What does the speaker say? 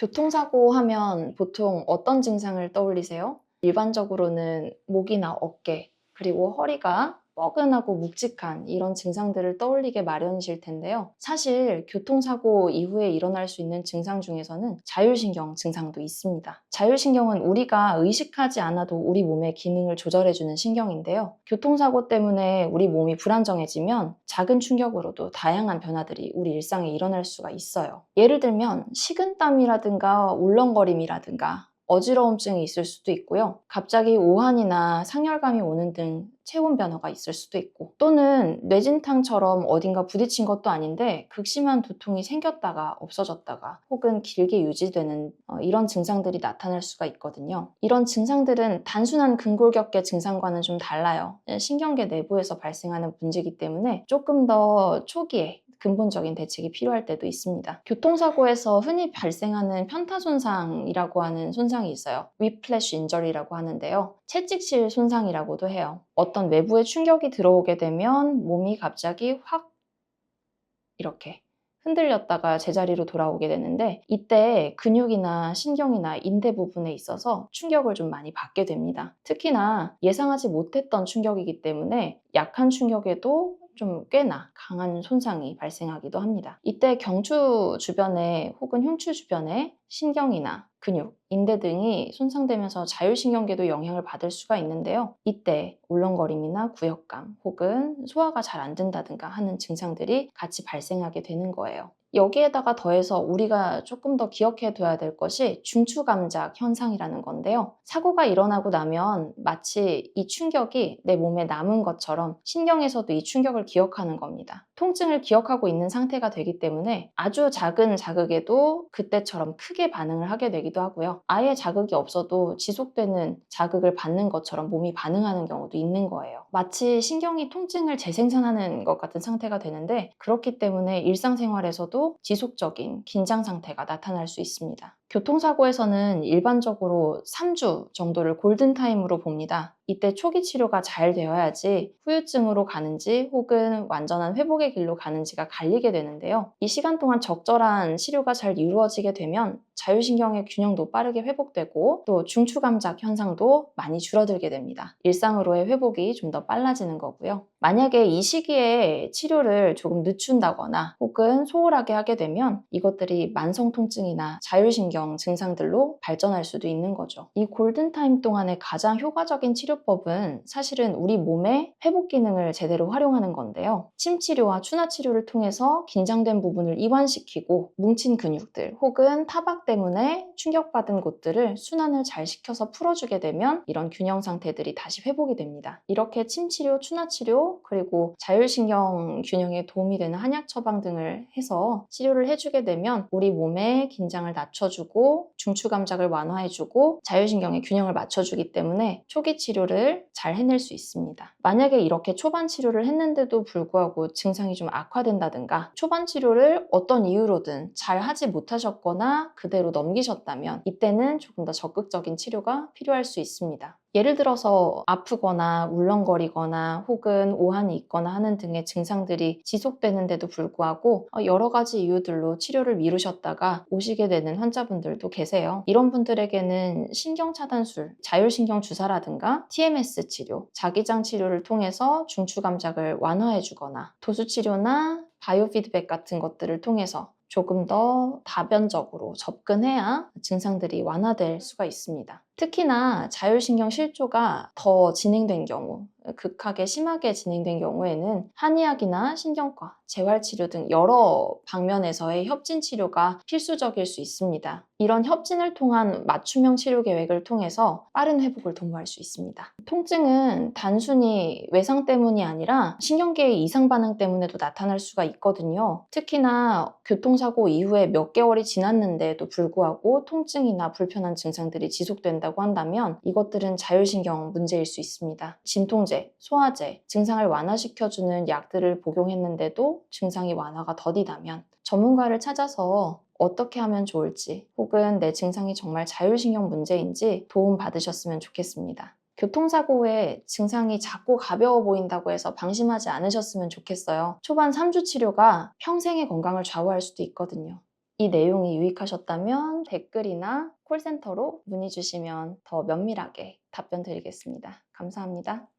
교통사고 하면 보통 어떤 증상을 떠올리세요? 일반적으로는 목이나 어깨, 그리고 허리가 뻐근하고 묵직한 이런 증상들을 떠올리게 마련이실 텐데요. 사실 교통사고 이후에 일어날 수 있는 증상 중에서는 자율신경 증상도 있습니다. 자율신경은 우리가 의식하지 않아도 우리 몸의 기능을 조절해주는 신경인데요. 교통사고 때문에 우리 몸이 불안정해지면 작은 충격으로도 다양한 변화들이 우리 일상에 일어날 수가 있어요. 예를 들면 식은땀이라든가 울렁거림이라든가 어지러움증이 있을 수도 있고요. 갑자기 오한이나 상열감이 오는 등 체온 변화가 있을 수도 있고, 또는 뇌진탕처럼 어딘가 부딪힌 것도 아닌데 극심한 두통이 생겼다가 없어졌다가 혹은 길게 유지되는 이런 증상들이 나타날 수가 있거든요. 이런 증상들은 단순한 근골격계 증상과는 좀 달라요. 신경계 내부에서 발생하는 문제이기 때문에 조금 더 초기에 근본적인 대책이 필요할 때도 있습니다. 교통사고에서 흔히 발생하는 편타 손상이라고 하는 손상이 있어요. 위플래시 인저리라고 하는데요. 채찍실 손상이라고도 해요. 어떤 외부의 충격이 들어오게 되면 몸이 갑자기 확 이렇게 흔들렸다가 제자리로 돌아오게 되는데, 이때 근육이나 신경이나 인대 부분에 있어서 충격을 좀 많이 받게 됩니다. 특히나 예상하지 못했던 충격이기 때문에 약한 충격에도 좀 꽤나 강한 손상이 발생하기도 합니다. 이때 경추 주변에 혹은 흉추 주변에 신경이나 근육, 인대 등이 손상되면서 자율신경계도 영향을 받을 수가 있는데요. 이때 울렁거림이나 구역감 혹은 소화가 잘 안 된다든가 하는 증상들이 같이 발생하게 되는 거예요. 여기에다가 더해서 우리가 조금 더 기억해 둬야 될 것이 중추감작 현상이라는 건데요. 사고가 일어나고 나면 마치 이 충격이 내 몸에 남은 것처럼 신경에서도 이 충격을 기억하는 겁니다. 통증을 기억하고 있는 상태가 되기 때문에 아주 작은 자극에도 그때처럼 크게 반응을 하게 되기도 하고요. 아예 자극이 없어도 지속되는 자극을 받는 것처럼 몸이 반응하는 경우도 있는 거예요. 마치 신경이 통증을 재생산하는 것 같은 상태가 되는데, 그렇기 때문에 일상생활에서도 지속적인 긴장 상태가 나타날 수 있습니다. 교통사고에서는 일반적으로 3주 정도를 골든타임으로 봅니다. 이때 초기 치료가 잘 되어야지 후유증으로 가는지 혹은 완전한 회복의 길로 가는지가 갈리게 되는데요. 이 시간 동안 적절한 치료가 잘 이루어지게 되면 자율신경의 균형도 빠르게 회복되고 또 중추감작 현상도 많이 줄어들게 됩니다. 일상으로의 회복이 좀 더 빨라지는 거고요. 만약에 이 시기에 치료를 조금 늦춘다거나 혹은 소홀하게 하게 되면 이것들이 만성 통증이나 자율신경 증상들로 발전할 수도 있는 거죠. 이 골든타임 동안에 가장 효과적인 치료법은 사실은 우리 몸의 회복 기능을 제대로 활용하는 건데요. 침치료와 추나치료를 통해서 긴장된 부분을 이완시키고 뭉친 근육들 혹은 타박 때문에 충격받은 곳들을 순환을 잘 시켜서 풀어주게 되면 이런 균형 상태들이 다시 회복이 됩니다. 이렇게 침치료, 추나치료, 그리고 자율신경 균형에 도움이 되는 한약 처방 등을 해서 치료를 해주게 되면 우리 몸의 긴장을 낮춰주고 중추감작을 완화해주고 자율신경의 균형을 맞춰주기 때문에 초기 치료를 잘 해낼 수 있습니다. 만약에 이렇게 초반 치료를 했는데도 불구하고 증상이 좀 악화된다든가 초반 치료를 어떤 이유로든 잘 하지 못하셨거나 그대로 넘기셨다면 이때는 조금 더 적극적인 치료가 필요할 수 있습니다. 예를 들어서 아프거나 울렁거리거나 혹은 오한이 있거나 하는 등의 증상들이 지속되는데도 불구하고 여러 가지 이유들로 치료를 미루셨다가 오시게 되는 환자분들도 계세요. 이런 분들에게는 신경차단술, 자율신경 주사라든가 TMS 치료, 자기장 치료를 통해서 중추감작을 완화해주거나 도수치료나 바이오피드백 같은 것들을 통해서 조금 더 다변적으로 접근해야 증상들이 완화될 수가 있습니다. 특히나 자율신경 실조가 더 진행된 경우, 극하게 심하게 진행된 경우에는 한의학이나 신경과, 재활치료 등 여러 방면에서의 협진 치료가 필수적일 수 있습니다. 이런 협진을 통한 맞춤형 치료 계획을 통해서 빠른 회복을 도모할 수 있습니다. 통증은 단순히 외상 때문이 아니라 신경계의 이상 반응 때문에도 나타날 수가 있거든요. 특히나 교통사고 이후에 몇 개월이 지났는데도 불구하고 통증이나 불편한 증상들이 지속된다고 한다면 이것들은 자율신경 문제일 수 있습니다. 진통제, 소화제, 증상을 완화시켜주는 약들을 복용했는데도 증상이 완화가 더디다면 전문가를 찾아서 어떻게 하면 좋을지 혹은 내 증상이 정말 자율신경 문제인지 도움 받으셨으면 좋겠습니다. 교통사고 후에 증상이 작고 가벼워 보인다고 해서 방심하지 않으셨으면 좋겠어요. 초반 3주 치료가 평생의 건강을 좌우할 수도 있거든요. 이 내용이 유익하셨다면 댓글이나 콜센터로 문의 주시면 더 면밀하게 답변 드리겠습니다. 감사합니다.